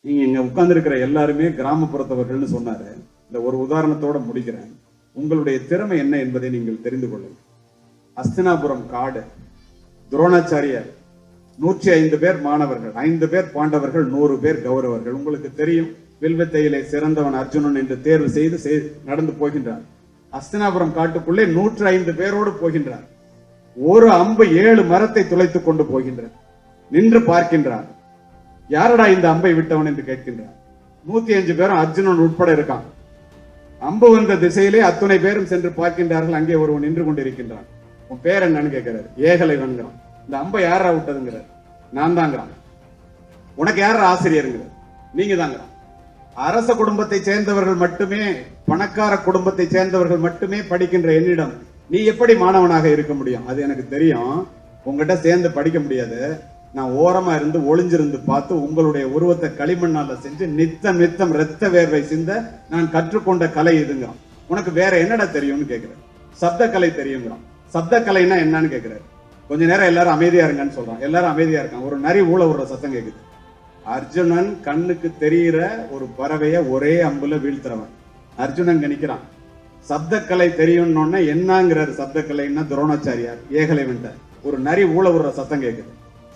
நீங்க இங்க உட்கார்ந்து இருக்கிற எல்லாருமே கிராமப்புறத்தவர்கள்னு சொன்னாரு. இந்த ஒரு உதாரணத்தோட முடிக்கிறேன். உங்களுடைய திறமை என்ன என்பதை நீங்கள் தெரிந்து கொள்ளுங்கள். அஸ்தினாபுரம் காடு, துரோணாச்சாரியார், 105 பேர் மாணவர்கள், 5 பேர் பாண்டவர்கள், 100 பேர் கௌரவர்கள். உங்களுக்கு தெரியும், வில்வித்தையிலே சிறந்தவன் அர்ஜுனன் என்று தேர்வு செய்து நடந்து போகின்றார். அஸ்தினாபுரம் காட்டுக்குள்ளே 105 பேரோடு போகின்றார். ஒரு அம்பு 7 மரத்தை துளைத்துக் கொண்டு போகின்றார். நின்று பார்க்கின்றார். யாரடா இந்த அம்பை விட்டவன் என்று கேட்கின்றார். 105 பேரும் அர்ஜுனன் உட்பட இருக்கான். அம்பு வந்த திசையிலே அத்துணை பேரும் சென்று பார்க்கின்றார்கள். அங்கே ஒருவன் நின்று கொண்டிருக்கின்றான். உன் பேர் என்னன்னு கேட்கிறார். ஏகலைவன்கிறான். இந்த அம்பை யாரா விட்டதுங்கிறார். நான் தாங்கிறான். உனக்கு யாரா ஆசிரியருங்கிறார். நீங்க தாங்கிறான். அரச குடும்பத்தை சேர்ந்தவர்கள் மட்டுமே, பணக்கார குடும்பத்தை சேர்ந்தவர்கள் மட்டுமே படிக்கின்ற என்னிடம் நீ எப்படி மாணவனாக இருக்க முடியும்? அது எனக்கு தெரியும். உங்ககிட்ட சேர்ந்து படிக்க முடியாது. நான் ஓரமா இருந்து ஒளிஞ்சிருந்து பார்த்து உங்களுடைய உருவத்தை களிமண்ணால செஞ்சு நித்தம் ரத்த வேர்வை சிந்த நான் கற்றுக்கொண்ட கலை இதுங்கிறான். உனக்கு வேற என்னடா தெரியும்னு கேட்கிறேன். சப்த கலை தெரியுங்கிறான். சப்த கலைன்னா என்னன்னு கேட்கிறாரு. கொஞ்ச நேரம் எல்லாரும் அமைதியா இருங்கன்னு சொல்றான். எல்லாரும் அமைதியா இருக்காங்க. ஒரு நரி ஊழ விடுற சத்தம் கேக்குது. அர்ஜுனன் கண்ணுக்கு தெரிகிற ஒரு பறவைய ஒரே அம்புல வீழ்த்துறவன். அர்ஜுனன் கணிக்கிறான். சப்த கலை தெரியும்னு என்னங்கிறாரு. சப்த கலைன்னா துரோணாச்சாரியார் ஏகலைவன்ட்ட ஒரு நரி ஊழ விடுற சத்தம் கேக்குது.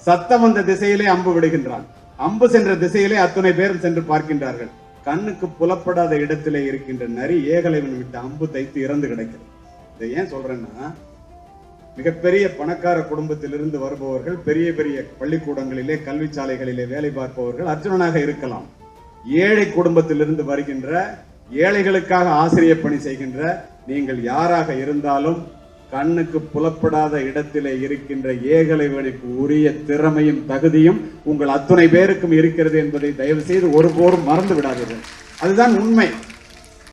சத்தம் வந்த திசையிலே அம்பு விடுகின்றான். அம்பு சென்ற திசையிலே அத்துணை பேரும் சென்று பார்க்கின்றார்கள். கண்ணுக்கு புலப்படாத இடத்திலே இருக்கின்ற நரி ஏகலைவன் விட்டு அம்பு தைத்து இறந்து கிடைக்கிறது. இதை ஏன் சொல்றேன்னா, மிகப்பெரிய பணக்கார குடும்பத்திலிருந்து வருபவர்கள், பெரிய பெரிய பள்ளிக்கூடங்களிலே கல்வி சாலைகளிலே வேலை பார்ப்பவர்கள் அர்ஜுனனாக இருக்கலாம். ஏழை குடும்பத்திலிருந்து வருகின்ற, ஏழைகளுக்காக ஆசிரியர் பணி செய்கின்ற நீங்கள் யாராக இருந்தாலும் கண்ணுக்கு புலப்படாத இடத்திலே இருக்கின்ற ஏகலைவனுக்கு உரிய திறமையும் தகுதியும் உங்கள் அத்துணை பேருக்கும் இருக்கிறது என்பதை தயவு செய்து ஒருபோதும் மறந்து விடாதீர்கள். அதுதான் உண்மை.